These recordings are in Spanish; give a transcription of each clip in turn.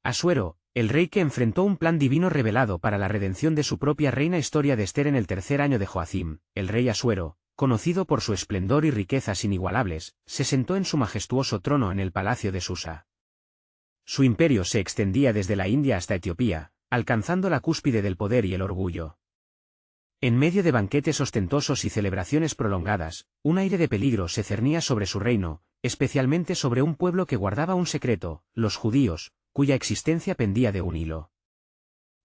Asuero, el rey que enfrentó un plan divino revelado para la redención de su propia reina. Historia de Ester. En el tercer año de Joacim, el rey Asuero, conocido por su esplendor y riquezas inigualables, se sentó en su majestuoso trono en el palacio de Susa. Su imperio se extendía desde la India hasta Etiopía, alcanzando la cúspide del poder y el orgullo. En medio de banquetes ostentosos y celebraciones prolongadas, un aire de peligro se cernía sobre su reino, especialmente sobre un pueblo que guardaba un secreto, los judíos, cuya existencia pendía de un hilo.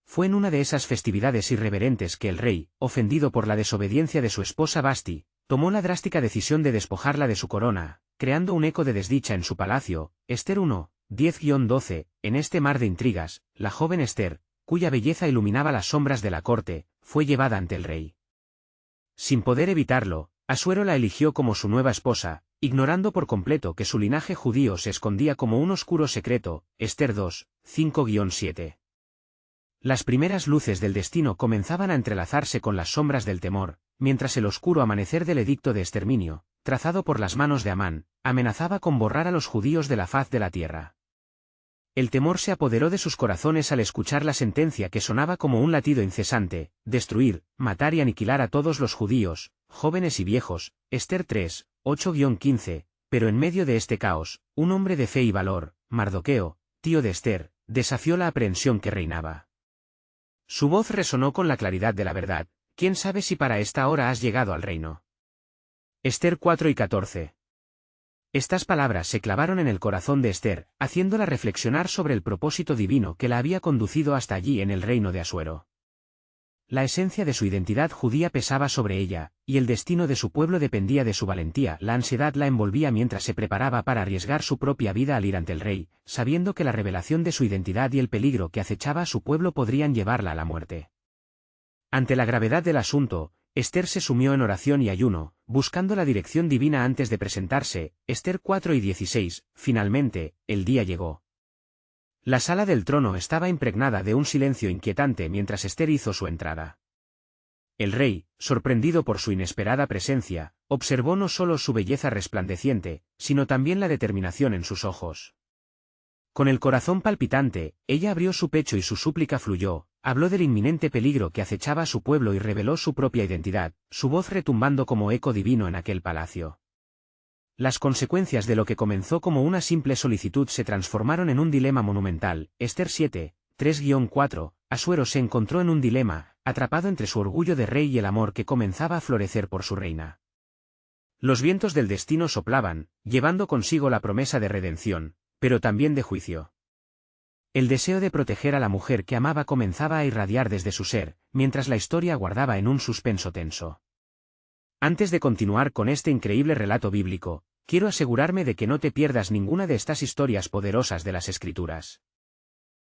Fue en una de esas festividades irreverentes que el rey, ofendido por la desobediencia de su esposa Vasti, tomó la drástica decisión de despojarla de su corona, creando un eco de desdicha en su palacio. Ester 1, 10-12, en este mar de intrigas, la joven Ester, cuya belleza iluminaba las sombras de la corte, fue llevada ante el rey. Sin poder evitarlo, Asuero la eligió como su nueva esposa, ignorando por completo que su linaje judío se escondía como un oscuro secreto. Ester 2, 5-7. Las primeras luces del destino comenzaban a entrelazarse con las sombras del temor, mientras el oscuro amanecer del edicto de exterminio, trazado por las manos de Amán, amenazaba con borrar a los judíos de la faz de la tierra. El temor se apoderó de sus corazones al escuchar la sentencia que sonaba como un latido incesante: destruir, matar y aniquilar a todos los judíos, jóvenes y viejos. Ester 3, 8-15, pero en medio de este caos, un hombre de fe y valor, Mardoqueo, tío de Ester, desafió la aprehensión que reinaba. Su voz resonó con la claridad de la verdad: ¿quién sabe si para esta hora has llegado al reino? Ester 4-14. Estas palabras se clavaron en el corazón de Ester, haciéndola reflexionar sobre el propósito divino que la había conducido hasta allí en el reino de Asuero. La esencia de su identidad judía pesaba sobre ella, y el destino de su pueblo dependía de su valentía. La ansiedad la envolvía mientras se preparaba para arriesgar su propia vida al ir ante el rey, sabiendo que la revelación de su identidad y el peligro que acechaba a su pueblo podrían llevarla a la muerte. Ante la gravedad del asunto, Ester se sumió en oración y ayuno, buscando la dirección divina antes de presentarse. Ester 4-16, finalmente, el día llegó. La sala del trono estaba impregnada de un silencio inquietante mientras Ester hizo su entrada. El rey, sorprendido por su inesperada presencia, observó no solo su belleza resplandeciente, sino también la determinación en sus ojos. Con el corazón palpitante, ella abrió su pecho y su súplica fluyó, habló del inminente peligro que acechaba a su pueblo y reveló su propia identidad, su voz retumbando como eco divino en aquel palacio. Las consecuencias de lo que comenzó como una simple solicitud se transformaron en un dilema monumental. Ester 7, 3-4, Asuero se encontró en un dilema, atrapado entre su orgullo de rey y el amor que comenzaba a florecer por su reina. Los vientos del destino soplaban, llevando consigo la promesa de redención, pero también de juicio. El deseo de proteger a la mujer que amaba comenzaba a irradiar desde su ser, mientras la historia guardaba en un suspenso tenso. Antes de continuar con este increíble relato bíblico, quiero asegurarme de que no te pierdas ninguna de estas historias poderosas de las Escrituras.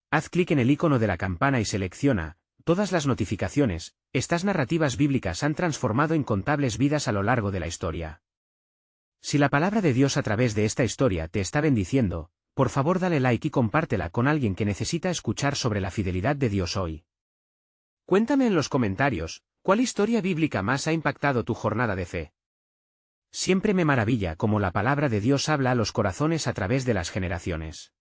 Haz clic en el icono de la campana y selecciona todas las notificaciones. Estas narrativas bíblicas han transformado incontables vidas a lo largo de la historia. Si la palabra de Dios a través de esta historia te está bendiciendo, por favor dale like y compártela con alguien que necesita escuchar sobre la fidelidad de Dios hoy. Cuéntame en los comentarios, ¿cuál historia bíblica más ha impactado tu jornada de fe? Siempre me maravilla cómo la palabra de Dios habla a los corazones a través de las generaciones.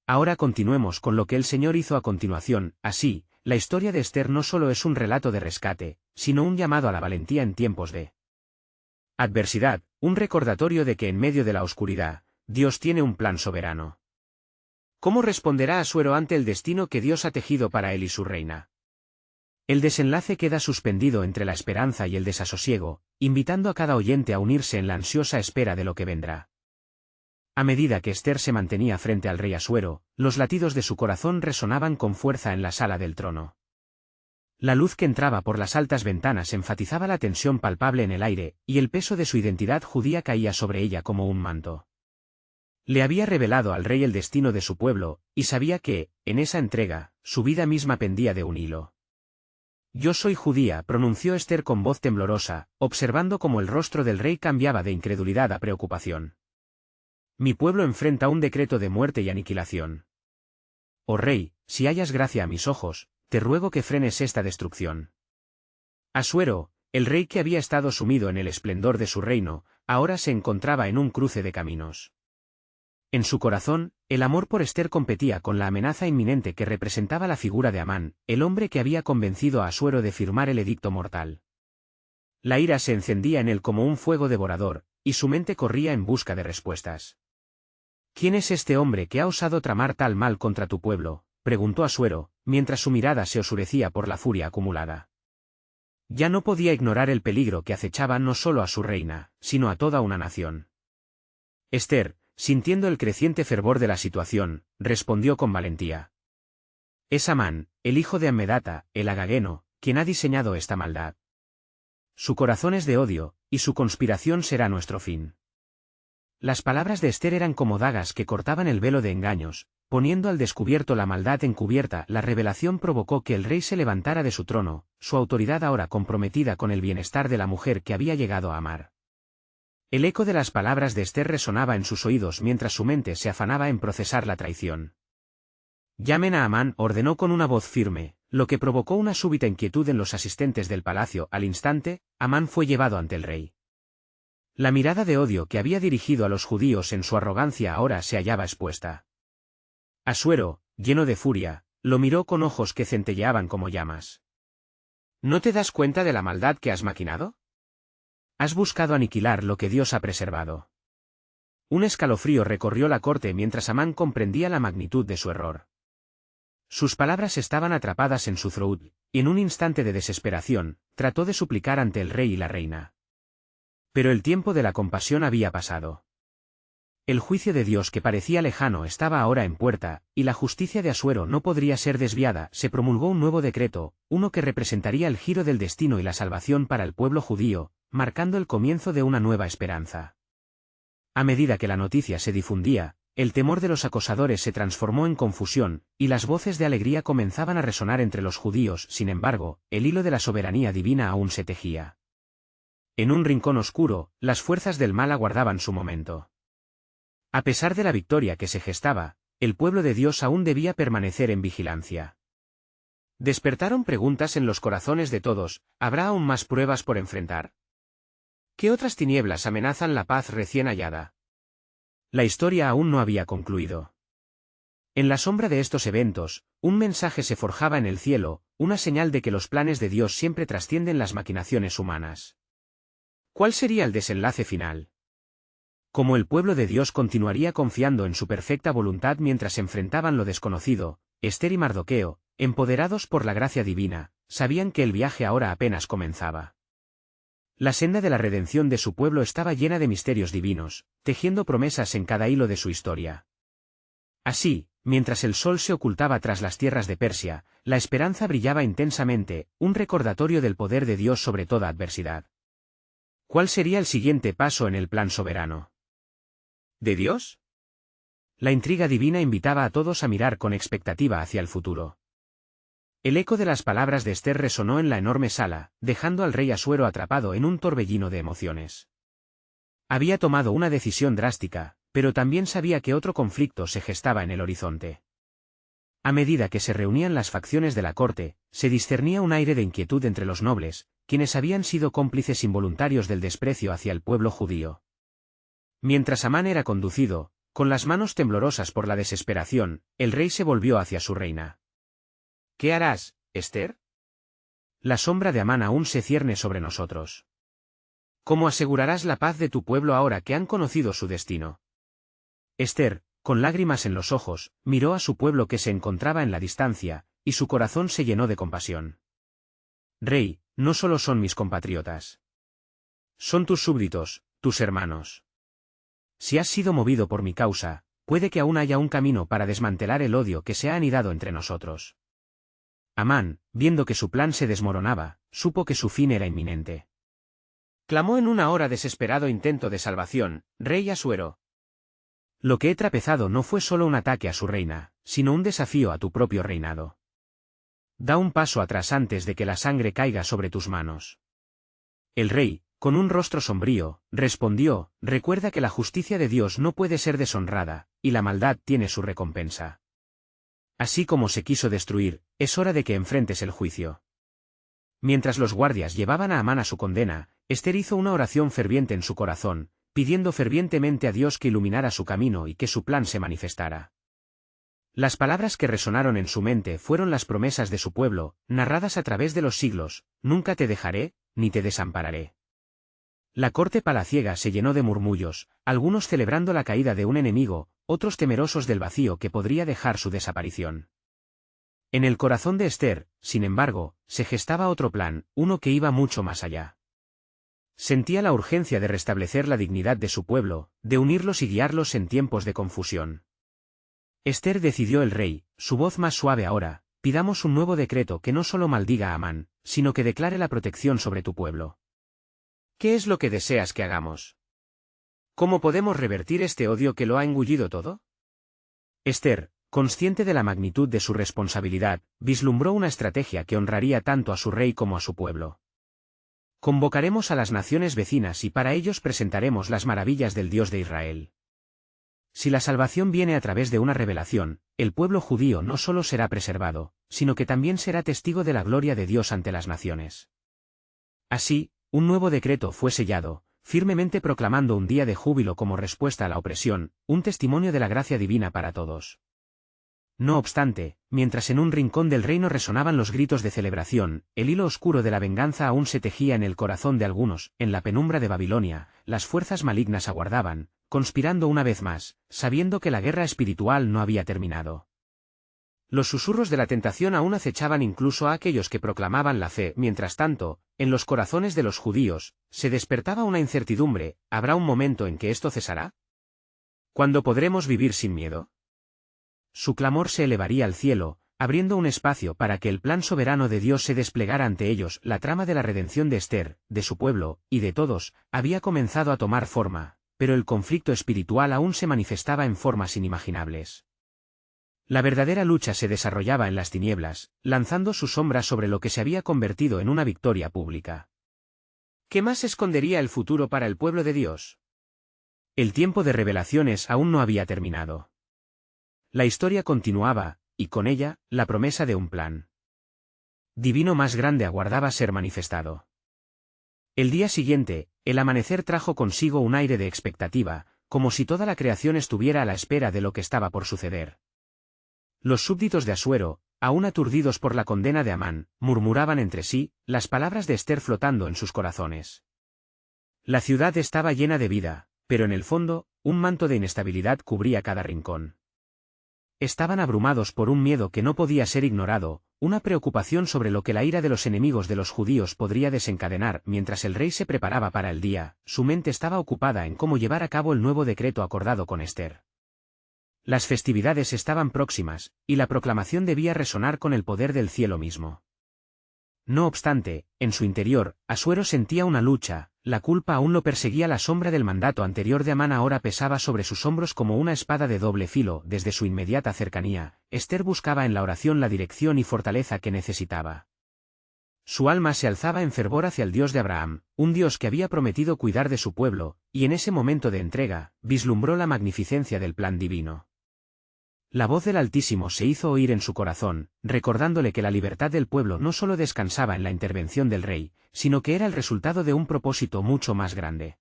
Ahora continuemos con lo que el Señor hizo a continuación. Así, la historia de Ester no solo es un relato de rescate, sino un llamado a la valentía en tiempos de adversidad, un recordatorio de que en medio de la oscuridad, Dios tiene un plan soberano. ¿Cómo responderá Asuero ante el destino que Dios ha tejido para él y su reina? El desenlace queda suspendido entre la esperanza y el desasosiego, invitando a cada oyente a unirse en la ansiosa espera de lo que vendrá. A medida que Ester se mantenía frente al rey Asuero, los latidos de su corazón resonaban con fuerza en la sala del trono. La luz que entraba por las altas ventanas enfatizaba la tensión palpable en el aire, y el peso de su identidad judía caía sobre ella como un manto. Le había revelado al rey el destino de su pueblo, y sabía que, en esa entrega, su vida misma pendía de un hilo. «Yo soy judía», pronunció Ester con voz temblorosa, observando cómo el rostro del rey cambiaba de incredulidad a preocupación. «Mi pueblo enfrenta un decreto de muerte y aniquilación. Oh rey, si hallas gracia a mis ojos, te ruego que frenes esta destrucción». Asuero, el rey que había estado sumido en el esplendor de su reino, ahora se encontraba en un cruce de caminos. En su corazón, el amor por Esther competía con la amenaza inminente que representaba la figura de Amán, el hombre que había convencido a Asuero de firmar el edicto mortal. La ira se encendía en él como un fuego devorador, y su mente corría en busca de respuestas. ¿Quién es este hombre que ha osado tramar tal mal contra tu pueblo?, preguntó Asuero, mientras su mirada se oscurecía por la furia acumulada. Ya no podía ignorar el peligro que acechaba no solo a su reina, sino a toda una nación. Esther, sintiendo el creciente fervor de la situación, respondió con valentía. Es Amán, el hijo de Amedata, el agageno, quien ha diseñado esta maldad. Su corazón es de odio, y su conspiración será nuestro fin. Las palabras de Esther eran como dagas que cortaban el velo de engaños, poniendo al descubierto la maldad encubierta. La revelación provocó que el rey se levantara de su trono, su autoridad ahora comprometida con el bienestar de la mujer que había llegado a amar. El eco de las palabras de Esther resonaba en sus oídos mientras su mente se afanaba en procesar la traición. Llamen a Amán, ordenó con una voz firme, lo que provocó una súbita inquietud en los asistentes del palacio. Al instante, Amán fue llevado ante el rey. La mirada de odio que había dirigido a los judíos en su arrogancia ahora se hallaba expuesta. Asuero, lleno de furia, lo miró con ojos que centelleaban como llamas. ¿No te das cuenta de la maldad que has maquinado? Has buscado aniquilar lo que Dios ha preservado. Un escalofrío recorrió la corte mientras Amán comprendía la magnitud de su error. Sus palabras estaban atrapadas en su throat, y en un instante de desesperación, trató de suplicar ante el rey y la reina. Pero el tiempo de la compasión había pasado. El juicio de Dios que parecía lejano estaba ahora en puerta, y la justicia de Asuero no podría ser desviada. Se promulgó un nuevo decreto, uno que representaría el giro del destino y la salvación para el pueblo judío, marcando el comienzo de una nueva esperanza. A medida que la noticia se difundía, el temor de los acosadores se transformó en confusión, y las voces de alegría comenzaban a resonar entre los judíos. Sin embargo, el hilo de la soberanía divina aún se tejía. En un rincón oscuro, las fuerzas del mal aguardaban su momento. A pesar de la victoria que se gestaba, el pueblo de Dios aún debía permanecer en vigilancia. Despertaron preguntas en los corazones de todos: ¿habrá aún más pruebas por enfrentar? ¿Qué otras tinieblas amenazan la paz recién hallada? La historia aún no había concluido. En la sombra de estos eventos, un mensaje se forjaba en el cielo, una señal de que los planes de Dios siempre trascienden las maquinaciones humanas. ¿Cuál sería el desenlace final? Como el pueblo de Dios continuaría confiando en su perfecta voluntad mientras enfrentaban lo desconocido, Esther y Mardoqueo, empoderados por la gracia divina, sabían que el viaje ahora apenas comenzaba. La senda de la redención de su pueblo estaba llena de misterios divinos, tejiendo promesas en cada hilo de su historia. Así, mientras el sol se ocultaba tras las tierras de Persia, la esperanza brillaba intensamente, un recordatorio del poder de Dios sobre toda adversidad. ¿Cuál sería el siguiente paso en el plan soberano de Dios? La intriga divina invitaba a todos a mirar con expectativa hacia el futuro. El eco de las palabras de Esther resonó en la enorme sala, dejando al rey Asuero atrapado en un torbellino de emociones. Había tomado una decisión drástica, pero también sabía que otro conflicto se gestaba en el horizonte. A medida que se reunían las facciones de la corte, se discernía un aire de inquietud entre los nobles, quienes habían sido cómplices involuntarios del desprecio hacia el pueblo judío. Mientras Amán era conducido, con las manos temblorosas por la desesperación, el rey se volvió hacia su reina. ¿Qué harás, Esther? La sombra de Amán aún se cierne sobre nosotros. ¿Cómo asegurarás la paz de tu pueblo ahora que han conocido su destino? Esther, con lágrimas en los ojos, miró a su pueblo que se encontraba en la distancia, y su corazón se llenó de compasión. Rey, no solo son mis compatriotas. Son tus súbditos, tus hermanos. Si has sido movido por mi causa, puede que aún haya un camino para desmantelar el odio que se ha anidado entre nosotros. Amán, viendo que su plan se desmoronaba, supo que su fin era inminente. Clamó en una hora desesperado intento de salvación: Rey Asuero. Lo que he trapezado no fue solo un ataque a su reina, sino un desafío a tu propio reinado. Da un paso atrás antes de que la sangre caiga sobre tus manos. El rey, con un rostro sombrío, respondió: recuerda que la justicia de Dios no puede ser deshonrada, y la maldad tiene su recompensa. Así como se quiso destruir, es hora de que enfrentes el juicio. Mientras los guardias llevaban a Amán a su condena, Esther hizo una oración ferviente en su corazón, pidiendo fervientemente a Dios que iluminara su camino y que su plan se manifestara. Las palabras que resonaron en su mente fueron las promesas de su pueblo, narradas a través de los siglos: nunca te dejaré, ni te desampararé. La corte palaciega se llenó de murmullos, algunos celebrando la caída de un enemigo, otros temerosos del vacío que podría dejar su desaparición. En el corazón de Ester, sin embargo, se gestaba otro plan, uno que iba mucho más allá. Sentía la urgencia de restablecer la dignidad de su pueblo, de unirlos y guiarlos en tiempos de confusión. Ester decidió el rey, su voz más suave ahora: pidamos un nuevo decreto que no solo maldiga a Amán, sino que declare la protección sobre tu pueblo. ¿Qué es lo que deseas que hagamos? ¿Cómo podemos revertir este odio que lo ha engullido todo? Ester, consciente de la magnitud de su responsabilidad, vislumbró una estrategia que honraría tanto a su rey como a su pueblo. Convocaremos a las naciones vecinas y para ellos presentaremos las maravillas del Dios de Israel. Si la salvación viene a través de una revelación, el pueblo judío no solo será preservado, sino que también será testigo de la gloria de Dios ante las naciones. Así, un nuevo decreto fue sellado, firmemente proclamando un día de júbilo como respuesta a la opresión, un testimonio de la gracia divina para todos. No obstante, mientras en un rincón del reino resonaban los gritos de celebración, el hilo oscuro de la venganza aún se tejía en el corazón de algunos. En la penumbra de Babilonia, las fuerzas malignas aguardaban, conspirando una vez más, sabiendo que la guerra espiritual no había terminado. Los susurros de la tentación aún acechaban incluso a aquellos que proclamaban la fe. Mientras tanto, en los corazones de los judíos, se despertaba una incertidumbre: ¿habrá un momento en que esto cesará? ¿Cuándo podremos vivir sin miedo? Su clamor se elevaría al cielo, abriendo un espacio para que el plan soberano de Dios se desplegara ante ellos. La trama de la redención de Ester, de su pueblo, y de todos, había comenzado a tomar forma, pero el conflicto espiritual aún se manifestaba en formas inimaginables. La verdadera lucha se desarrollaba en las tinieblas, lanzando su sombra sobre lo que se había convertido en una victoria pública. ¿Qué más escondería el futuro para el pueblo de Dios? El tiempo de revelaciones aún no había terminado. La historia continuaba, y con ella, la promesa de un plan divino más grande aguardaba ser manifestado. El día siguiente, el amanecer trajo consigo un aire de expectativa, como si toda la creación estuviera a la espera de lo que estaba por suceder. Los súbditos de Asuero, aún aturdidos por la condena de Amán, murmuraban entre sí, las palabras de Ester flotando en sus corazones. La ciudad estaba llena de vida, pero en el fondo, un manto de inestabilidad cubría cada rincón. Estaban abrumados por un miedo que no podía ser ignorado, una preocupación sobre lo que la ira de los enemigos de los judíos podría desencadenar. Mientras el rey se preparaba para el día, su mente estaba ocupada en cómo llevar a cabo el nuevo decreto acordado con Ester. Las festividades estaban próximas, y la proclamación debía resonar con el poder del cielo mismo. No obstante, en su interior, Asuero sentía una lucha. La culpa aún lo perseguía. La sombra del mandato anterior de Amán ahora pesaba sobre sus hombros como una espada de doble filo. Desde su inmediata cercanía, Ester buscaba en la oración la dirección y fortaleza que necesitaba. Su alma se alzaba en fervor hacia el Dios de Abraham, un Dios que había prometido cuidar de su pueblo, y en ese momento de entrega, vislumbró la magnificencia del plan divino. La voz del Altísimo se hizo oír en su corazón, recordándole que la libertad del pueblo no solo descansaba en la intervención del rey, sino que era el resultado de un propósito mucho más grande.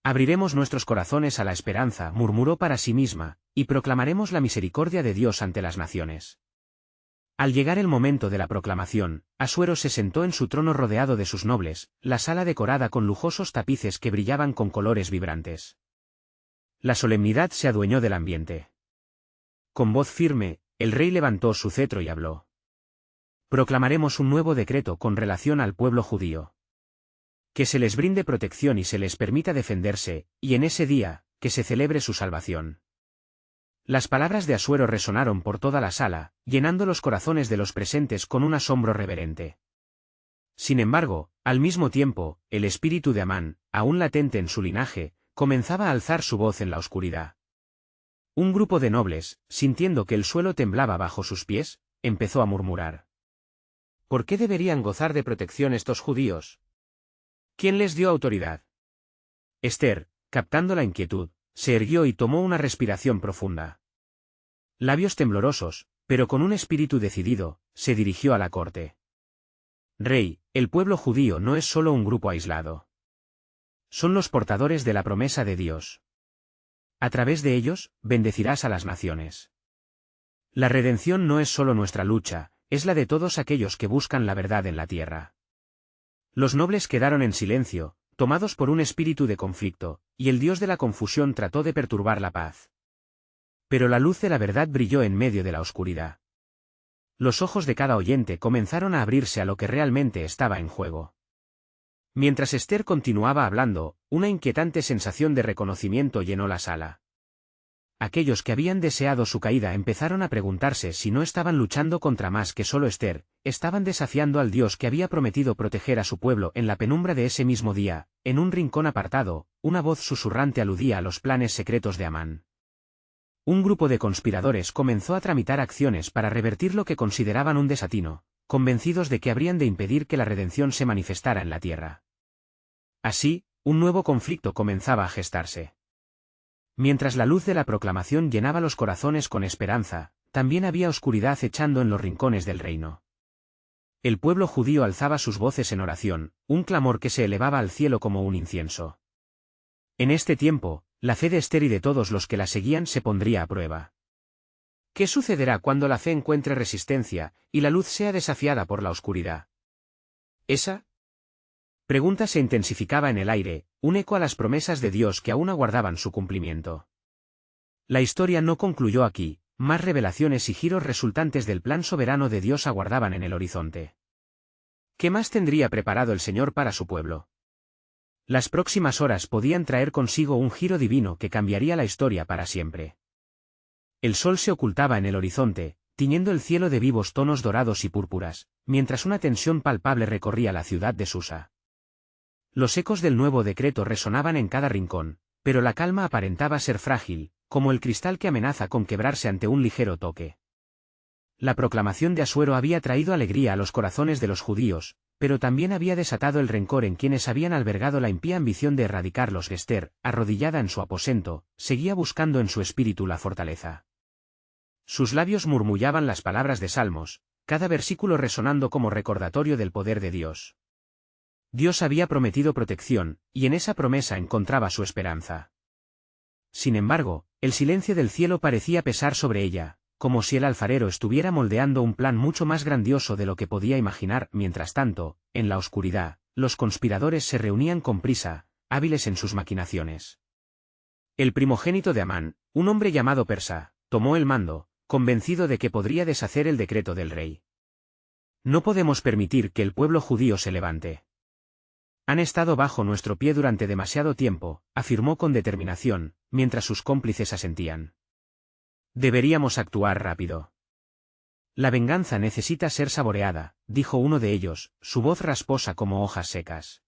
Abriremos nuestros corazones a la esperanza, murmuró para sí misma, y proclamaremos la misericordia de Dios ante las naciones. Al llegar el momento de la proclamación, Asuero se sentó en su trono rodeado de sus nobles, la sala decorada con lujosos tapices que brillaban con colores vibrantes. La solemnidad se adueñó del ambiente. Con voz firme, el rey levantó su cetro y habló. Proclamaremos un nuevo decreto con relación al pueblo judío. Que se les brinde protección y se les permita defenderse, y en ese día, que se celebre su salvación. Las palabras de Asuero resonaron por toda la sala, llenando los corazones de los presentes con un asombro reverente. Sin embargo, al mismo tiempo, el espíritu de Amán, aún latente en su linaje, comenzaba a alzar su voz en la oscuridad. Un grupo de nobles, sintiendo que el suelo temblaba bajo sus pies, empezó a murmurar. ¿Por qué deberían gozar de protección estos judíos? ¿Quién les dio autoridad? Ester, captando la inquietud, se irguió y tomó una respiración profunda. Labios temblorosos, pero con un espíritu decidido, se dirigió a la corte. Rey, el pueblo judío no es solo un grupo aislado. son los portadores de la promesa de Dios. A través de ellos, bendecirás a las naciones. La redención no es solo nuestra lucha, es la de todos aquellos que buscan la verdad en la tierra. Los nobles quedaron en silencio, tomados por un espíritu de conflicto, y el dios de la confusión trató de perturbar la paz. Pero la luz de la verdad brilló en medio de la oscuridad. Los ojos de cada oyente comenzaron a abrirse a lo que realmente estaba en juego. Mientras Esther continuaba hablando, una inquietante sensación de reconocimiento llenó la sala. Aquellos que habían deseado su caída empezaron a preguntarse si no estaban luchando contra más que solo Esther, estaban desafiando al Dios que había prometido proteger a su pueblo. En la penumbra de ese mismo día, en un rincón apartado, una voz susurrante aludía a los planes secretos de Amán. Un grupo de conspiradores comenzó a tramitar acciones para revertir lo que consideraban un desatino, convencidos de que habrían de impedir que la redención se manifestara en la tierra. Así, un nuevo conflicto comenzaba a gestarse. Mientras la luz de la proclamación llenaba los corazones con esperanza, también había oscuridad echando en los rincones del reino. El pueblo judío alzaba sus voces en oración, un clamor que se elevaba al cielo como un incienso. En este tiempo, la fe de Esther y de todos los que la seguían se pondría a prueba. ¿Qué sucederá cuando la fe encuentre resistencia, y la luz sea desafiada por la oscuridad? Esa pregunta se intensificaba en el aire, un eco a las promesas de Dios que aún aguardaban su cumplimiento. La historia no concluyó aquí, más revelaciones y giros resultantes del plan soberano de Dios aguardaban en el horizonte. ¿Qué más tendría preparado el Señor para su pueblo? Las próximas horas podían traer consigo un giro divino que cambiaría la historia para siempre. El sol se ocultaba en el horizonte, tiñendo el cielo de vivos tonos dorados y púrpuras, mientras una tensión palpable recorría la ciudad de Susa. Los ecos del nuevo decreto resonaban en cada rincón, pero la calma aparentaba ser frágil, como el cristal que amenaza con quebrarse ante un ligero toque. La proclamación de Asuero había traído alegría a los corazones de los judíos, pero también había desatado el rencor en quienes habían albergado la impía ambición de erradicarlos. Esther, arrodillada en su aposento, seguía buscando en su espíritu la fortaleza. Sus labios murmullaban las palabras de Salmos, cada versículo resonando como recordatorio del poder de Dios. Dios había prometido protección, y en esa promesa encontraba su esperanza. Sin embargo, el silencio del cielo parecía pesar sobre ella, como si el alfarero estuviera moldeando un plan mucho más grandioso de lo que podía imaginar. Mientras tanto, en la oscuridad, los conspiradores se reunían con prisa, hábiles en sus maquinaciones. El primogénito de Amán, un hombre llamado Persa, tomó el mando, convencido de que podría deshacer el decreto del rey. No podemos permitir que el pueblo judío se levante. Han estado bajo nuestro pie durante demasiado tiempo, afirmó con determinación, mientras sus cómplices asentían. Deberíamos actuar rápido. La venganza necesita ser saboreada, dijo uno de ellos, su voz rasposa como hojas secas.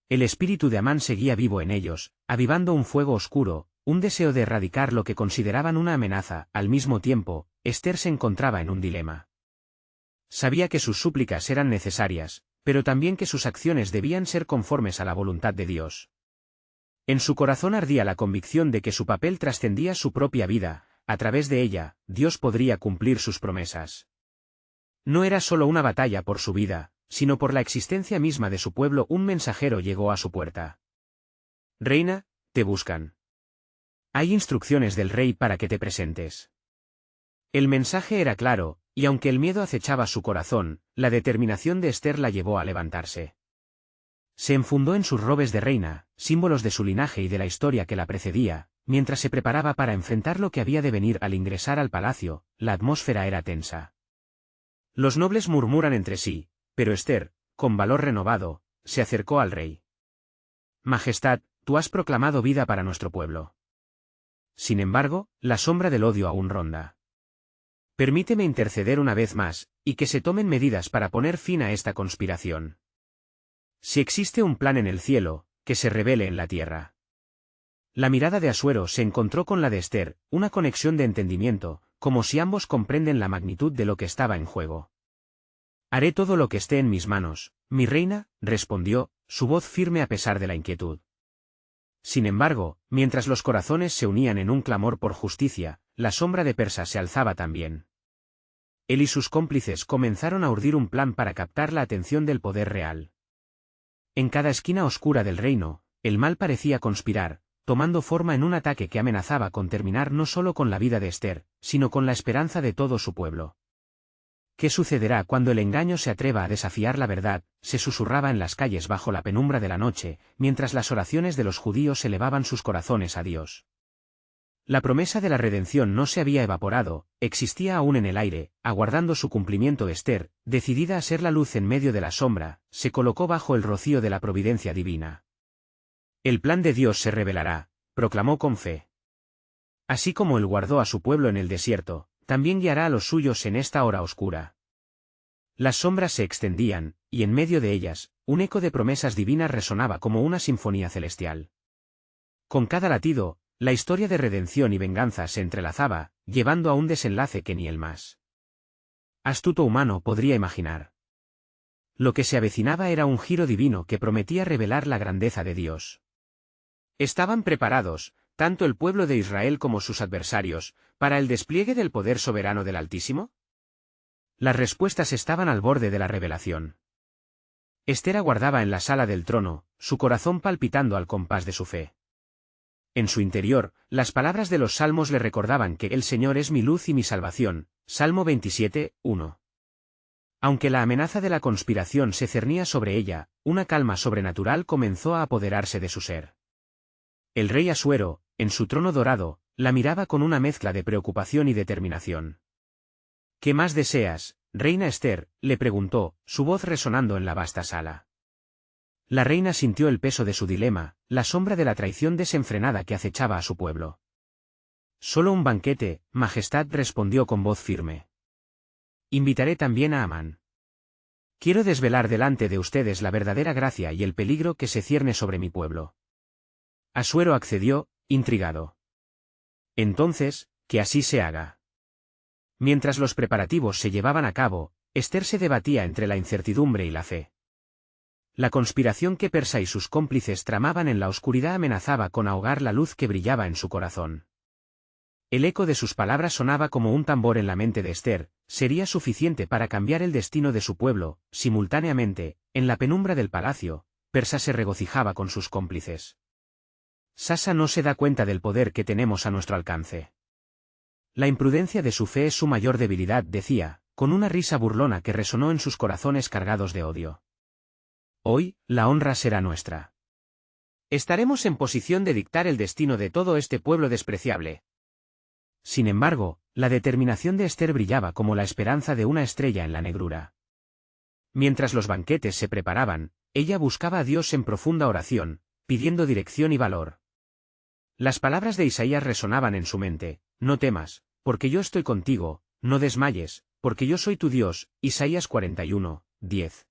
El espíritu de Amán seguía vivo en ellos, avivando un fuego oscuro, un deseo de erradicar lo que consideraban una amenaza. Al mismo tiempo, Esther se encontraba en un dilema. Sabía que sus súplicas eran necesarias, pero también que sus acciones debían ser conformes a la voluntad de Dios. En su corazón ardía la convicción de que su papel trascendía su propia vida. A través de ella, Dios podría cumplir sus promesas. No era solo una batalla por su vida, sino por la existencia misma de su pueblo. Un mensajero llegó a su puerta. Reina, te buscan. Hay instrucciones del rey para que te presentes. El mensaje era claro, y aunque el miedo acechaba su corazón, la determinación de Esther la llevó a levantarse. Se enfundó en sus robes de reina, símbolos de su linaje y de la historia que la precedía. Mientras se preparaba para enfrentar lo que había de venir. Al ingresar al palacio, la atmósfera era tensa. Los nobles murmuran entre sí, pero Esther, con valor renovado, se acercó al rey. Majestad, tú has proclamado vida para nuestro pueblo. Sin embargo, la sombra del odio aún ronda. Permíteme interceder una vez más, y que se tomen medidas para poner fin a esta conspiración. Si existe un plan en el cielo, que se revele en la tierra. La mirada de Asuero se encontró con la de Esther, una conexión de entendimiento, como si ambos comprenden la magnitud de lo que estaba en juego. Haré todo lo que esté en mis manos, mi reina, respondió, su voz firme a pesar de la inquietud. Sin embargo, mientras los corazones se unían en un clamor por justicia, la sombra de Persa se alzaba también. Él y sus cómplices comenzaron a urdir un plan para captar la atención del poder real. En cada esquina oscura del reino, el mal parecía conspirar, tomando forma en un ataque que amenazaba con terminar no solo con la vida de Esther, sino con la esperanza de todo su pueblo. ¿Qué sucederá cuando el engaño se atreva a desafiar la verdad?, se susurraba en las calles bajo la penumbra de la noche, mientras las oraciones de los judíos elevaban sus corazones a Dios. La promesa de la redención no se había evaporado, existía aún en el aire, aguardando su cumplimiento. Esther, decidida a ser la luz en medio de la sombra, se colocó bajo el rocío de la providencia divina. El plan de Dios se revelará, proclamó con fe. Así como Él guardó a su pueblo en el desierto, también guiará a los suyos en esta hora oscura. Las sombras se extendían, y en medio de ellas, un eco de promesas divinas resonaba como una sinfonía celestial. Con cada latido, la historia de redención y venganza se entrelazaba, llevando a un desenlace que ni el más astuto humano podría imaginar. Lo que se avecinaba era un giro divino que prometía revelar la grandeza de Dios. ¿Estaban preparados, tanto el pueblo de Israel como sus adversarios, para el despliegue del poder soberano del Altísimo? Las respuestas estaban al borde de la revelación. Esther aguardaba en la sala del trono, su corazón palpitando al compás de su fe. En su interior, las palabras de los salmos le recordaban que el Señor es mi luz y mi salvación, Salmo 27, 1. Aunque la amenaza de la conspiración se cernía sobre ella, una calma sobrenatural comenzó a apoderarse de su ser. El rey Asuero, en su trono dorado, la miraba con una mezcla de preocupación y determinación. ¿Qué más deseas, reina Esther?, le preguntó, su voz resonando en la vasta sala. La reina sintió el peso de su dilema, la sombra de la traición desenfrenada que acechaba a su pueblo. Solo un banquete, Majestad, respondió con voz firme. Invitaré también a Amán. Quiero desvelar delante de ustedes la verdadera gracia y el peligro que se cierne sobre mi pueblo. Asuero accedió, intrigado. Entonces, que así se haga. Mientras los preparativos se llevaban a cabo, Esther se debatía entre la incertidumbre y la fe. La conspiración que Persa y sus cómplices tramaban en la oscuridad amenazaba con ahogar la luz que brillaba en su corazón. El eco de sus palabras sonaba como un tambor en la mente de Esther, sería suficiente para cambiar el destino de su pueblo. Simultáneamente, en la penumbra del palacio, Persa se regocijaba con sus cómplices. Sasa no se da cuenta del poder que tenemos a nuestro alcance. La imprudencia de su fe es su mayor debilidad, decía, con una risa burlona que resonó en sus corazones cargados de odio. Hoy, la honra será nuestra. Estaremos en posición de dictar el destino de todo este pueblo despreciable. Sin embargo, la determinación de Esther brillaba como la esperanza de una estrella en la negrura. Mientras los banquetes se preparaban, ella buscaba a Dios en profunda oración, pidiendo dirección y valor. Las palabras de Isaías resonaban en su mente: no temas, porque yo estoy contigo, no desmayes, porque yo soy tu Dios. Isaías 41, 10.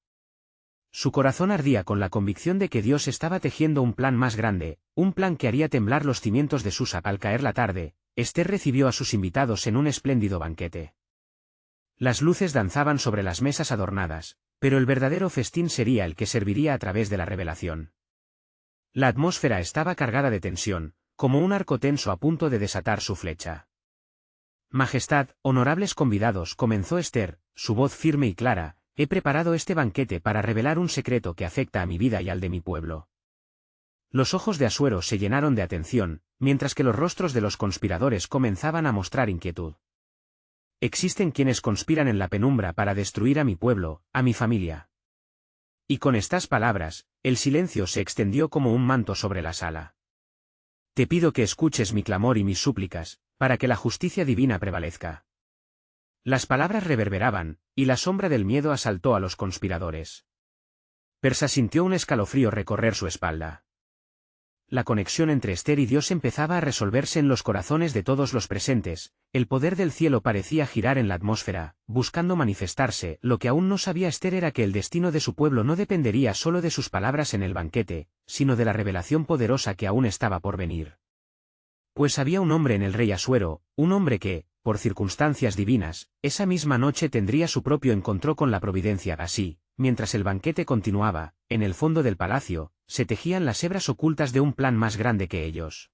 Su corazón ardía con la convicción de que Dios estaba tejiendo un plan más grande, un plan que haría temblar los cimientos de Susa. Al caer la tarde, Esther recibió a sus invitados en un espléndido banquete. Las luces danzaban sobre las mesas adornadas, pero el verdadero festín sería el que serviría a través de la revelación. La atmósfera estaba cargada de tensión, como un arco tenso a punto de desatar su flecha. Majestad, honorables convidados, comenzó Esther, su voz firme y clara, he preparado este banquete para revelar un secreto que afecta a mi vida y al de mi pueblo. Los ojos de Asuero se llenaron de atención, mientras que los rostros de los conspiradores comenzaban a mostrar inquietud. Existen quienes conspiran en la penumbra para destruir a mi pueblo, a mi familia. Y con estas palabras, el silencio se extendió como un manto sobre la sala. Te pido que escuches mi clamor y mis súplicas, para que la justicia divina prevalezca. Las palabras reverberaban, y la sombra del miedo asaltó a los conspiradores. Persa sintió un escalofrío recorrer su espalda. La conexión entre Esther y Dios empezaba a resolverse en los corazones de todos los presentes, el poder del cielo parecía girar en la atmósfera, buscando manifestarse. Lo que aún no sabía Esther era que el destino de su pueblo no dependería solo de sus palabras en el banquete, sino de la revelación poderosa que aún estaba por venir. Pues había un hombre en el rey Asuero, un hombre que, por circunstancias divinas, esa misma noche tendría su propio encuentro con la providencia. Así, mientras el banquete continuaba, en el fondo del palacio, se tejían las hebras ocultas de un plan más grande que ellos.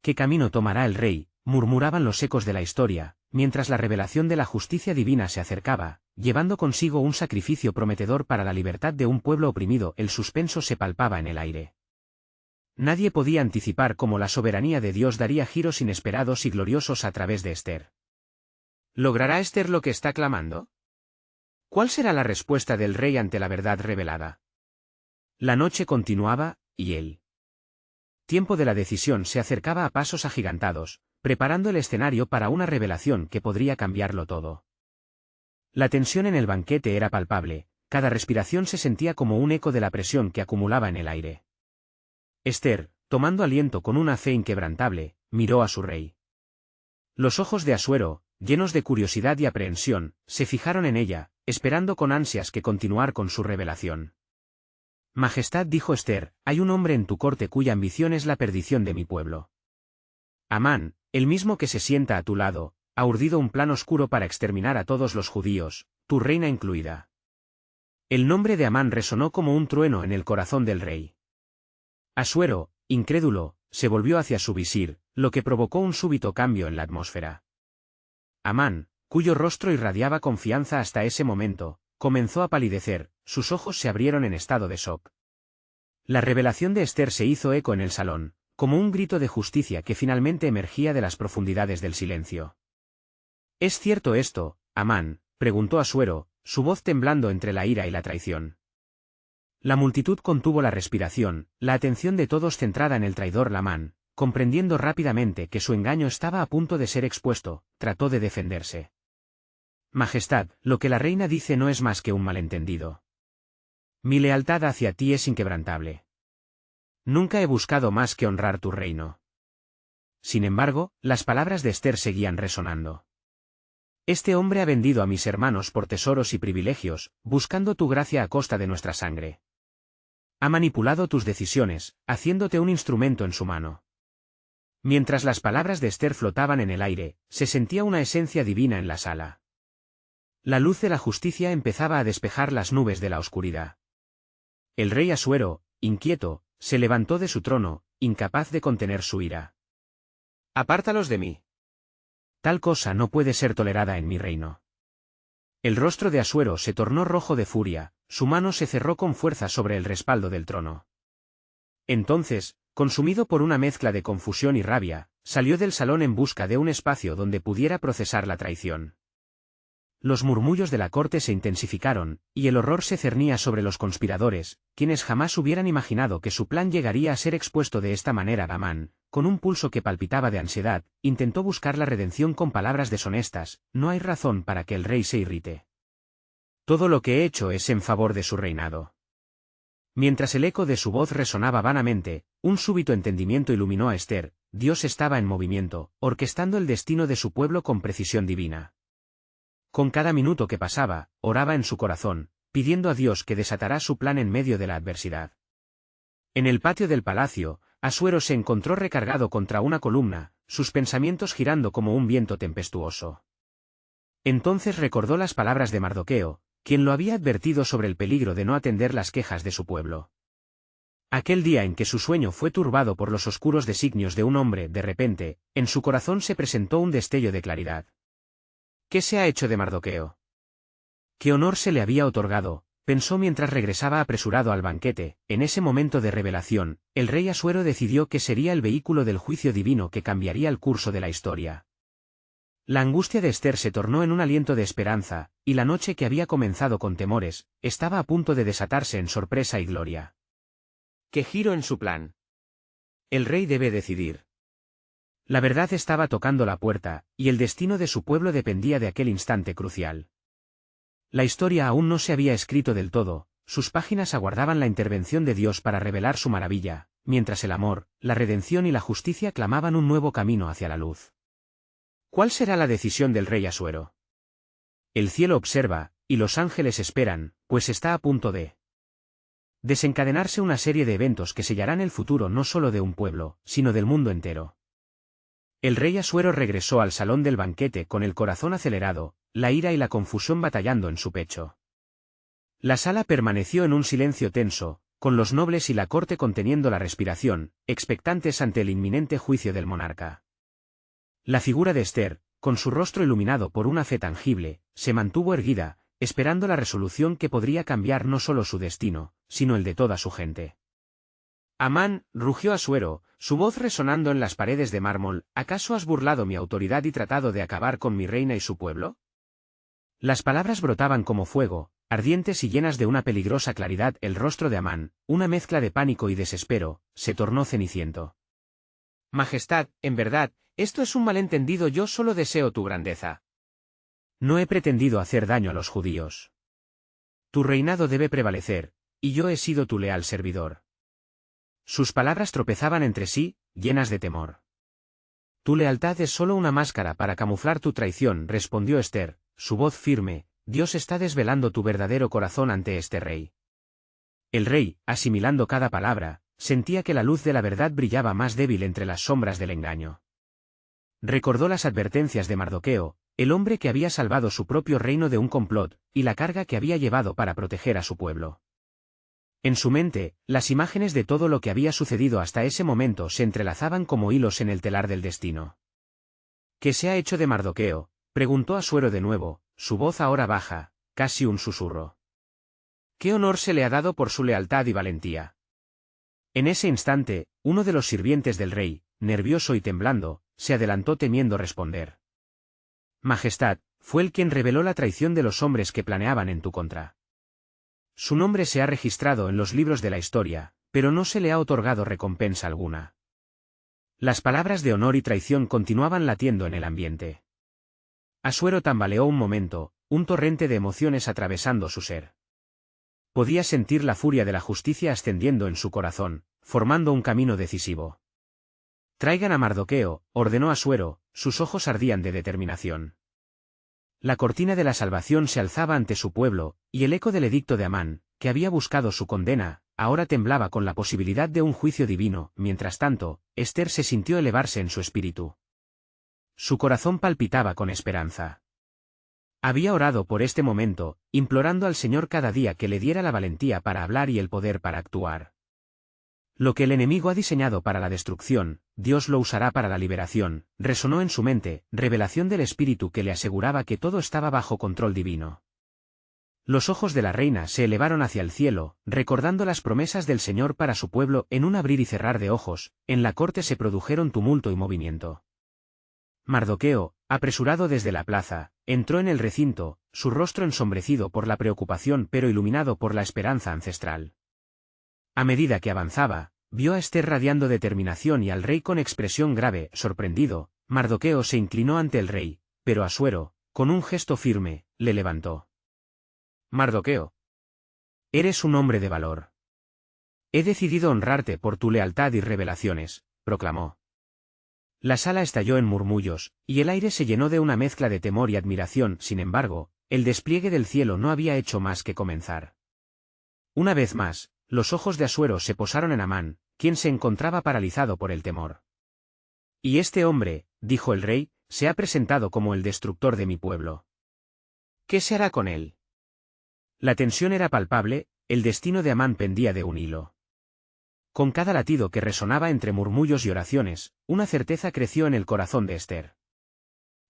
¿Qué camino tomará el rey?, murmuraban los ecos de la historia, mientras la revelación de la justicia divina se acercaba, llevando consigo un sacrificio prometedor para la libertad de un pueblo oprimido. El suspenso se palpaba en el aire. Nadie podía anticipar cómo la soberanía de Dios daría giros inesperados y gloriosos a través de Ester. ¿Logrará Ester lo que está clamando? ¿Cuál será la respuesta del rey ante la verdad revelada? La noche continuaba, y el tiempo de la decisión se acercaba a pasos agigantados, preparando el escenario para una revelación que podría cambiarlo todo. La tensión en el banquete era palpable, cada respiración se sentía como un eco de la presión que acumulaba en el aire. Ester, tomando aliento con una fe inquebrantable, miró a su rey. Los ojos de Asuero, llenos de curiosidad y aprehensión, se fijaron en ella, esperando con ansias que continuar con su revelación. Majestad, dijo Ester, hay un hombre en tu corte cuya ambición es la perdición de mi pueblo. Amán, el mismo que se sienta a tu lado, ha urdido un plan oscuro para exterminar a todos los judíos, tu reina incluida. El nombre de Amán resonó como un trueno en el corazón del rey. Asuero, incrédulo, se volvió hacia su visir, lo que provocó un súbito cambio en la atmósfera. Amán, cuyo rostro irradiaba confianza hasta ese momento, comenzó a palidecer, sus ojos se abrieron en estado de shock. La revelación de Ester se hizo eco en el salón, como un grito de justicia que finalmente emergía de las profundidades del silencio. ¿Es cierto esto, Amán?, preguntó Asuero, su voz temblando entre la ira y la traición. La multitud contuvo la respiración, la atención de todos centrada en el traidor Lamán, comprendiendo rápidamente que su engaño estaba a punto de ser expuesto, trató de defenderse. Majestad, lo que la reina dice no es más que un malentendido. Mi lealtad hacia ti es inquebrantable. Nunca he buscado más que honrar tu reino. Sin embargo, las palabras de Ester seguían resonando. Este hombre ha vendido a mis hermanos por tesoros y privilegios, buscando tu gracia a costa de nuestra sangre. Ha manipulado tus decisiones, haciéndote un instrumento en su mano. Mientras las palabras de Ester flotaban en el aire, se sentía una esencia divina en la sala. La luz de la justicia empezaba a despejar las nubes de la oscuridad. El rey Asuero, inquieto, se levantó de su trono, incapaz de contener su ira. «Apártalos de mí. Tal cosa no puede ser tolerada en mi reino». El rostro de Asuero se tornó rojo de furia, su mano se cerró con fuerza sobre el respaldo del trono. Entonces, consumido por una mezcla de confusión y rabia, salió del salón en busca de un espacio donde pudiera procesar la traición. Los murmullos de la corte se intensificaron, y el horror se cernía sobre los conspiradores, quienes jamás hubieran imaginado que su plan llegaría a ser expuesto de esta manera. Amán, con un pulso que palpitaba de ansiedad, intentó buscar la redención con palabras deshonestas: no hay razón para que el rey se irrite. Todo lo que he hecho es en favor de su reinado. Mientras el eco de su voz resonaba vanamente, un súbito entendimiento iluminó a Ester: Dios estaba en movimiento, orquestando el destino de su pueblo con precisión divina. Con cada minuto que pasaba, oraba en su corazón, pidiendo a Dios que desatará su plan en medio de la adversidad. En el patio del palacio, Asuero se encontró recargado contra una columna, sus pensamientos girando como un viento tempestuoso. Entonces recordó las palabras de Mardoqueo, quien lo había advertido sobre el peligro de no atender las quejas de su pueblo. Aquel día en que su sueño fue turbado por los oscuros designios de un hombre, de repente, en su corazón se presentó un destello de claridad. ¿Qué se ha hecho de Mardoqueo? ¿Qué honor se le había otorgado?, pensó mientras regresaba apresurado al banquete. En ese momento de revelación, el rey Asuero decidió que sería el vehículo del juicio divino que cambiaría el curso de la historia. La angustia de Ester se tornó en un aliento de esperanza, y la noche que había comenzado con temores, estaba a punto de desatarse en sorpresa y gloria. ¿Qué giro en su plan? El rey debe decidir. La verdad estaba tocando la puerta, y el destino de su pueblo dependía de aquel instante crucial. La historia aún no se había escrito del todo, sus páginas aguardaban la intervención de Dios para revelar su maravilla, mientras el amor, la redención y la justicia clamaban un nuevo camino hacia la luz. ¿Cuál será la decisión del rey Asuero? El cielo observa, y los ángeles esperan, pues está a punto de desencadenarse una serie de eventos que sellarán el futuro no solo de un pueblo, sino del mundo entero. El rey Asuero regresó al salón del banquete con el corazón acelerado, la ira y la confusión batallando en su pecho. La sala permaneció en un silencio tenso, con los nobles y la corte conteniendo la respiración, expectantes ante el inminente juicio del monarca. La figura de Ester, con su rostro iluminado por una fe tangible, se mantuvo erguida, esperando la resolución que podría cambiar no solo su destino, sino el de toda su gente. Amán, rugió Asuero, su voz resonando en las paredes de mármol, ¿acaso has burlado mi autoridad y tratado de acabar con mi reina y su pueblo? Las palabras brotaban como fuego, ardientes y llenas de una peligrosa claridad. El rostro de Amán, una mezcla de pánico y desespero, se tornó ceniciento. Majestad, en verdad, esto es un malentendido, yo solo deseo tu grandeza. No he pretendido hacer daño a los judíos. Tu reinado debe prevalecer, y yo he sido tu leal servidor. Sus palabras tropezaban entre sí, llenas de temor. Tu lealtad es solo una máscara para camuflar tu traición, respondió Ester, su voz firme. Dios está desvelando tu verdadero corazón ante este rey. El rey, asimilando cada palabra, sentía que la luz de la verdad brillaba más débil entre las sombras del engaño. Recordó las advertencias de Mardoqueo, el hombre que había salvado su propio reino de un complot, y la carga que había llevado para proteger a su pueblo. En su mente, las imágenes de todo lo que había sucedido hasta ese momento se entrelazaban como hilos en el telar del destino. ¿Qué se ha hecho de Mardoqueo?, preguntó Asuero de nuevo, su voz ahora baja, casi un susurro. ¿Qué honor se le ha dado por su lealtad y valentía? En ese instante, uno de los sirvientes del rey, nervioso y temblando, se adelantó temiendo responder. Majestad, fue él quien reveló la traición de los hombres que planeaban en tu contra. Su nombre se ha registrado en los libros de la historia, pero no se le ha otorgado recompensa alguna. Las palabras de honor y traición continuaban latiendo en el ambiente. Asuero tambaleó un momento, un torrente de emociones atravesando su ser. Podía sentir la furia de la justicia ascendiendo en su corazón, formando un camino decisivo. Traigan a Mardoqueo, ordenó Asuero, sus ojos ardían de determinación. La cortina de la salvación se alzaba ante su pueblo, y el eco del edicto de Amán, que había buscado su condena, ahora temblaba con la posibilidad de un juicio divino. Mientras tanto, Ester se sintió elevarse en su espíritu. Su corazón palpitaba con esperanza. Había orado por este momento, implorando al Señor cada día que le diera la valentía para hablar y el poder para actuar. Lo que el enemigo ha diseñado para la destrucción, Dios lo usará para la liberación, resonó en su mente, revelación del Espíritu que le aseguraba que todo estaba bajo control divino. Los ojos de la reina se elevaron hacia el cielo, recordando las promesas del Señor para su pueblo. En un abrir y cerrar de ojos, en la corte se produjeron tumulto y movimiento. Mardoqueo, apresurado desde la plaza, entró en el recinto, su rostro ensombrecido por la preocupación pero iluminado por la esperanza ancestral. A medida que avanzaba, vio a Ester radiando determinación y al rey con expresión grave. Sorprendido, Mardoqueo se inclinó ante el rey, pero Asuero, con un gesto firme, le levantó. Mardoqueo. Eres un hombre de valor. He decidido honrarte por tu lealtad y revelaciones, proclamó. La sala estalló en murmullos, y el aire se llenó de una mezcla de temor y admiración. Sin embargo, el despliegue del cielo no había hecho más que comenzar. Una vez más, los ojos de Asuero se posaron en Amán, quien se encontraba paralizado por el temor. Y este hombre, dijo el rey, se ha presentado como el destructor de mi pueblo. ¿Qué se hará con él? La tensión era palpable, el destino de Amán pendía de un hilo. Con cada latido que resonaba entre murmullos y oraciones, una certeza creció en el corazón de Ester.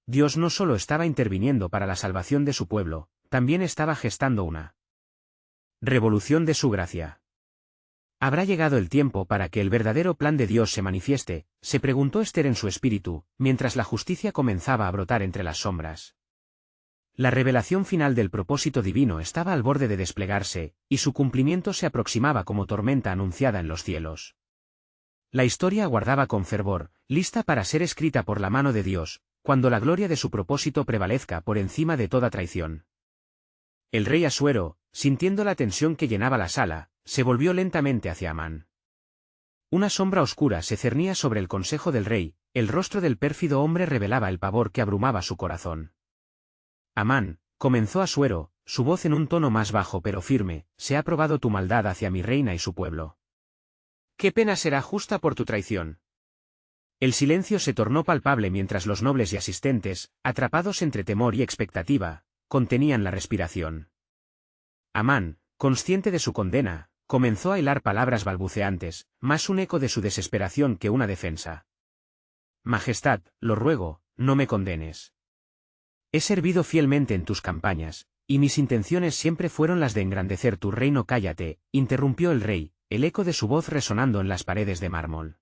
Dios no solo estaba interviniendo para la salvación de su pueblo, también estaba gestando una revolución de su gracia. ¿Habrá llegado el tiempo para que el verdadero plan de Dios se manifieste?, se preguntó Ester en su espíritu, mientras la justicia comenzaba a brotar entre las sombras. La revelación final del propósito divino estaba al borde de desplegarse, y su cumplimiento se aproximaba como tormenta anunciada en los cielos. La historia aguardaba con fervor, lista para ser escrita por la mano de Dios, cuando la gloria de su propósito prevalezca por encima de toda traición. El rey Asuero, sintiendo la tensión que llenaba la sala, se volvió lentamente hacia Amán. Una sombra oscura se cernía sobre el consejo del rey, el rostro del pérfido hombre revelaba el pavor que abrumaba su corazón. Amán, comenzó Asuero, su voz en un tono más bajo pero firme, se ha probado tu maldad hacia mi reina y su pueblo. ¿Qué pena será justa por tu traición? El silencio se tornó palpable mientras los nobles y asistentes, atrapados entre temor y expectativa, contenían la respiración. Amán, consciente de su condena, comenzó a hilar palabras balbuceantes, más un eco de su desesperación que una defensa. Majestad, lo ruego, no me condenes. He servido fielmente en tus campañas, y mis intenciones siempre fueron las de engrandecer tu reino. Cállate, interrumpió el rey, el eco de su voz resonando en las paredes de mármol.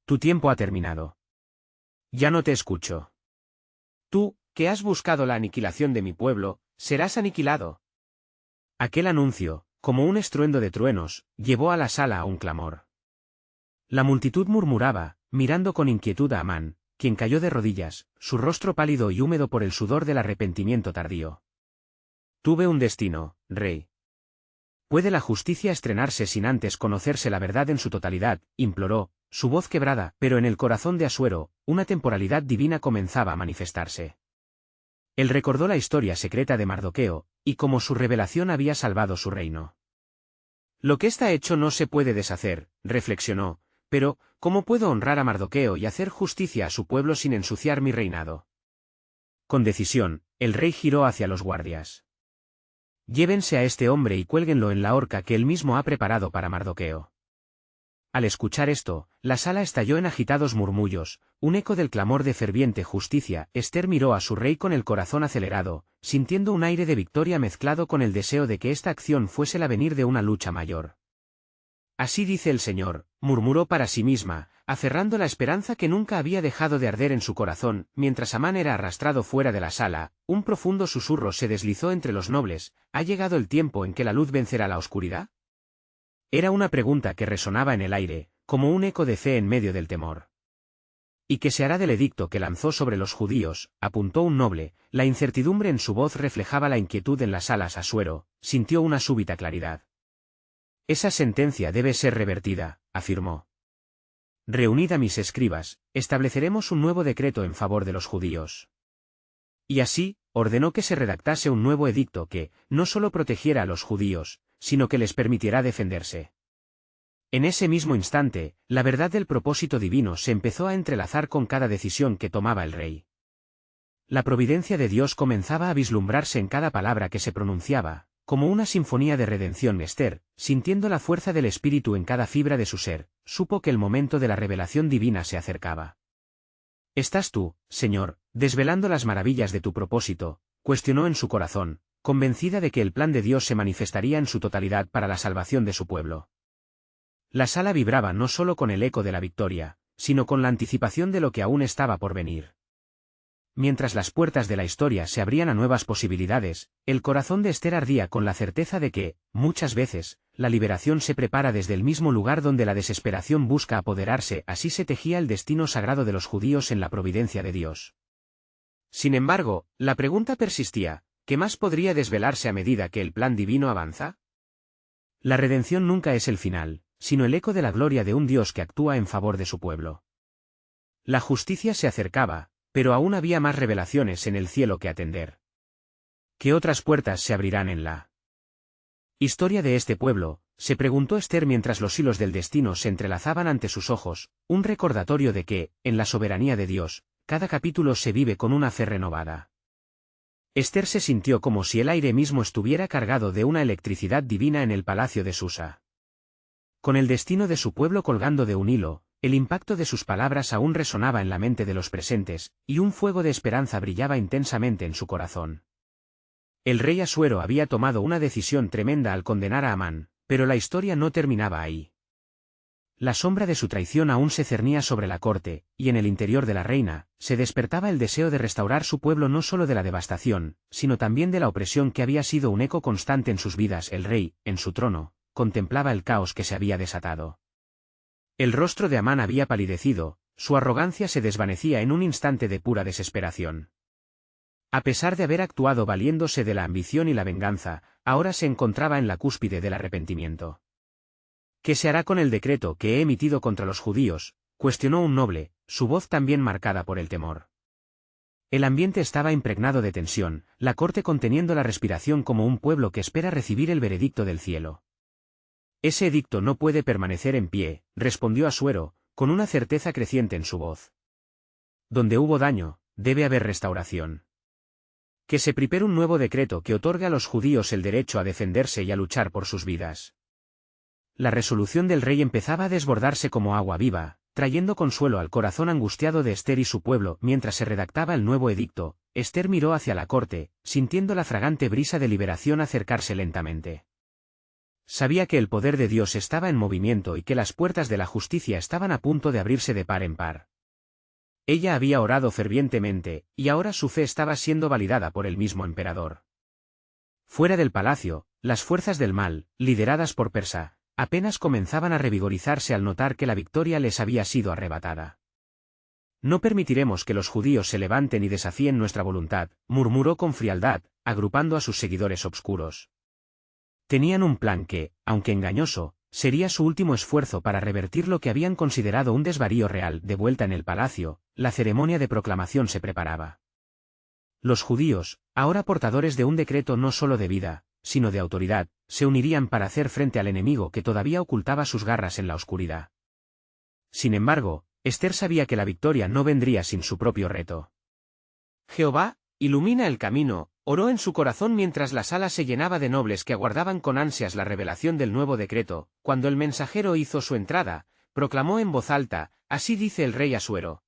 Tu tiempo ha terminado. Ya no te escucho. Tú, que has buscado la aniquilación de mi pueblo, serás aniquilado. Aquel anuncio, como un estruendo de truenos, llevó a la sala a un clamor. La multitud murmuraba, mirando con inquietud a Amán, quien cayó de rodillas, su rostro pálido y húmedo por el sudor del arrepentimiento tardío. Tuve un destino, rey. ¿Puede la justicia estrenarse sin antes conocerse la verdad en su totalidad?, imploró, su voz quebrada, pero en el corazón de Asuero, una temporalidad divina comenzaba a manifestarse. Él recordó la historia secreta de Mardoqueo, y cómo su revelación había salvado su reino. Lo que está hecho no se puede deshacer, reflexionó, pero, ¿cómo puedo honrar a Mardoqueo y hacer justicia a su pueblo sin ensuciar mi reinado? Con decisión, el rey giró hacia los guardias. Llévense a este hombre y cuélguenlo en la horca que él mismo ha preparado para Mardoqueo. Al escuchar esto, la sala estalló en agitados murmullos, un eco del clamor de ferviente justicia. Ester miró a su rey con el corazón acelerado, sintiendo un aire de victoria mezclado con el deseo de que esta acción fuese el avenir de una lucha mayor. Así dice el Señor, murmuró para sí misma, aferrando la esperanza que nunca había dejado de arder en su corazón. Mientras Amán era arrastrado fuera de la sala, un profundo susurro se deslizó entre los nobles: ¿ha llegado el tiempo en que la luz vencerá la oscuridad? Era una pregunta que resonaba en el aire, como un eco de fe en medio del temor. ¿Y qué se hará del edicto que lanzó sobre los judíos?, apuntó un noble. La incertidumbre en su voz reflejaba la inquietud en las alas. Asuero sintió una súbita claridad. Esa sentencia debe ser revertida, afirmó. Reunid a mis escribas, estableceremos un nuevo decreto en favor de los judíos. Y así, ordenó que se redactase un nuevo edicto que, no solo protegiera a los judíos, sino que les permitiera defenderse. En ese mismo instante, la verdad del propósito divino se empezó a entrelazar con cada decisión que tomaba el rey. La providencia de Dios comenzaba a vislumbrarse en cada palabra que se pronunciaba, como una sinfonía de redención. Ester, sintiendo la fuerza del Espíritu en cada fibra de su ser, supo que el momento de la revelación divina se acercaba. ¿Estás tú, Señor, desvelando las maravillas de tu propósito?, cuestionó en su corazón, convencida de que el plan de Dios se manifestaría en su totalidad para la salvación de su pueblo. La sala vibraba no solo con el eco de la victoria, sino con la anticipación de lo que aún estaba por venir. Mientras las puertas de la historia se abrían a nuevas posibilidades, el corazón de Ester ardía con la certeza de que, muchas veces, la liberación se prepara desde el mismo lugar donde la desesperación busca apoderarse. Así se tejía el destino sagrado de los judíos en la providencia de Dios. Sin embargo, la pregunta persistía: ¿qué más podría desvelarse a medida que el plan divino avanza? La redención nunca es el final, sino el eco de la gloria de un Dios que actúa en favor de su pueblo. La justicia se acercaba, pero aún había más revelaciones en el cielo que atender. ¿Qué otras puertas se abrirán en la historia de este pueblo?, se preguntó Ester mientras los hilos del destino se entrelazaban ante sus ojos, un recordatorio de que, en la soberanía de Dios, cada capítulo se vive con una fe renovada. Ester se sintió como si el aire mismo estuviera cargado de una electricidad divina en el palacio de Susa. Con el destino de su pueblo colgando de un hilo, el impacto de sus palabras aún resonaba en la mente de los presentes, y un fuego de esperanza brillaba intensamente en su corazón. El rey Asuero había tomado una decisión tremenda al condenar a Amán, pero la historia no terminaba ahí. La sombra de su traición aún se cernía sobre la corte, y en el interior de la reina, se despertaba el deseo de restaurar su pueblo no solo de la devastación, sino también de la opresión que había sido un eco constante en sus vidas. El rey, en su trono, contemplaba el caos que se había desatado. El rostro de Amán había palidecido, su arrogancia se desvanecía en un instante de pura desesperación. A pesar de haber actuado valiéndose de la ambición y la venganza, ahora se encontraba en la cúspide del arrepentimiento. ¿Qué se hará con el decreto que he emitido contra los judíos?, cuestionó un noble, su voz también marcada por el temor. El ambiente estaba impregnado de tensión, la corte conteniendo la respiración como un pueblo que espera recibir el veredicto del cielo. Ese edicto no puede permanecer en pie, respondió Asuero, con una certeza creciente en su voz. Donde hubo daño, debe haber restauración. Que se prepare un nuevo decreto que otorgue a los judíos el derecho a defenderse y a luchar por sus vidas. La resolución del rey empezaba a desbordarse como agua viva, trayendo consuelo al corazón angustiado de Ester y su pueblo. Mientras se redactaba el nuevo edicto, Ester miró hacia la corte, sintiendo la fragante brisa de liberación acercarse lentamente. Sabía que el poder de Dios estaba en movimiento y que las puertas de la justicia estaban a punto de abrirse de par en par. Ella había orado fervientemente, y ahora su fe estaba siendo validada por el mismo emperador. Fuera del palacio, las fuerzas del mal, lideradas por Persa, apenas comenzaban a revigorizarse al notar que la victoria les había sido arrebatada. No permitiremos que los judíos se levanten y desafíen nuestra voluntad, murmuró con frialdad, agrupando a sus seguidores obscuros. Tenían un plan que, aunque engañoso, sería su último esfuerzo para revertir lo que habían considerado un desvarío real. De vuelta en el palacio, la ceremonia de proclamación se preparaba. Los judíos, ahora portadores de un decreto no solo de vida, sino de autoridad, se unirían para hacer frente al enemigo que todavía ocultaba sus garras en la oscuridad. Sin embargo, Ester sabía que la victoria no vendría sin su propio reto. Jehová, ilumina el camino, oró en su corazón mientras la sala se llenaba de nobles que aguardaban con ansias la revelación del nuevo decreto. Cuando el mensajero hizo su entrada, proclamó en voz alta: así dice el rey Asuero.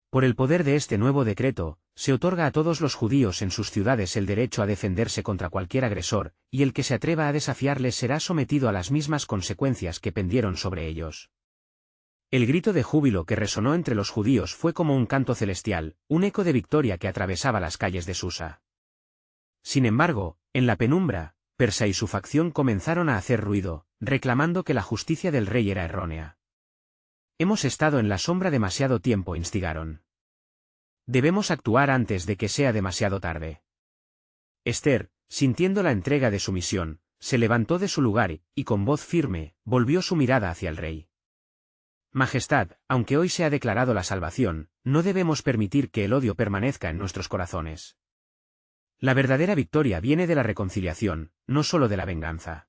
Por el poder de este nuevo decreto, se otorga a todos los judíos en sus ciudades el derecho a defenderse contra cualquier agresor, y el que se atreva a desafiarles será sometido a las mismas consecuencias que pendieron sobre ellos. El grito de júbilo que resonó entre los judíos fue como un canto celestial, un eco de victoria que atravesaba las calles de Susa. Sin embargo, en la penumbra, Persa y su facción comenzaron a hacer ruido, reclamando que la justicia del rey era errónea. Hemos estado en la sombra demasiado tiempo, instigaron. Debemos actuar antes de que sea demasiado tarde. Ester, sintiendo la entrega de su misión, se levantó de su lugar y, con voz firme, volvió su mirada hacia el rey. Majestad, aunque hoy se ha declarado la salvación, no debemos permitir que el odio permanezca en nuestros corazones. La verdadera victoria viene de la reconciliación, no solo de la venganza.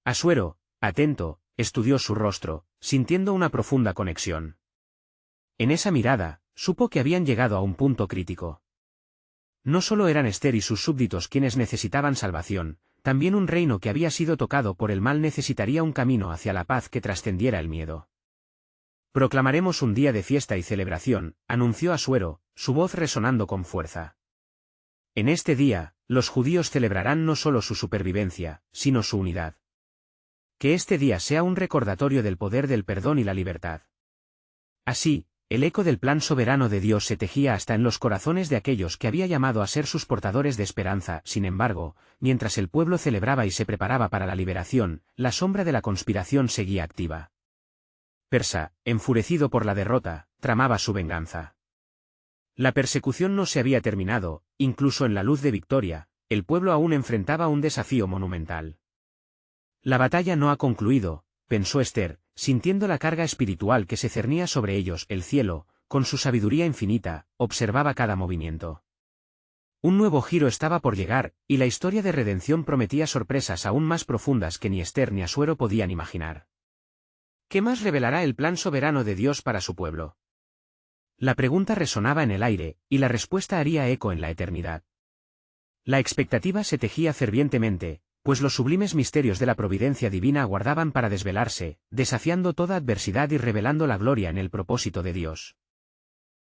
Asuero, atento, estudió su rostro, sintiendo una profunda conexión. En esa mirada, supo que habían llegado a un punto crítico. No solo eran Ester y sus súbditos quienes necesitaban salvación, también un reino que había sido tocado por el mal necesitaría un camino hacia la paz que trascendiera el miedo. Proclamaremos un día de fiesta y celebración, anunció Asuero, su voz resonando con fuerza. En este día, los judíos celebrarán no solo su supervivencia, sino su unidad. Que este día sea un recordatorio del poder del perdón y la libertad. Así, el eco del plan soberano de Dios se tejía hasta en los corazones de aquellos que había llamado a ser sus portadores de esperanza. Sin embargo, mientras el pueblo celebraba y se preparaba para la liberación, la sombra de la conspiración seguía activa. Persa, enfurecido por la derrota, tramaba su venganza. La persecución no se había terminado, incluso en la luz de victoria, el pueblo aún enfrentaba un desafío monumental. La batalla no ha concluido, pensó Ester, sintiendo la carga espiritual que se cernía sobre ellos. El cielo, con su sabiduría infinita, observaba cada movimiento. Un nuevo giro estaba por llegar, y la historia de redención prometía sorpresas aún más profundas que ni Ester ni Asuero podían imaginar. ¿Qué más revelará el plan soberano de Dios para su pueblo? La pregunta resonaba en el aire, y la respuesta haría eco en la eternidad. La expectativa se tejía fervientemente, pues los sublimes misterios de la providencia divina aguardaban para desvelarse, desafiando toda adversidad y revelando la gloria en el propósito de Dios.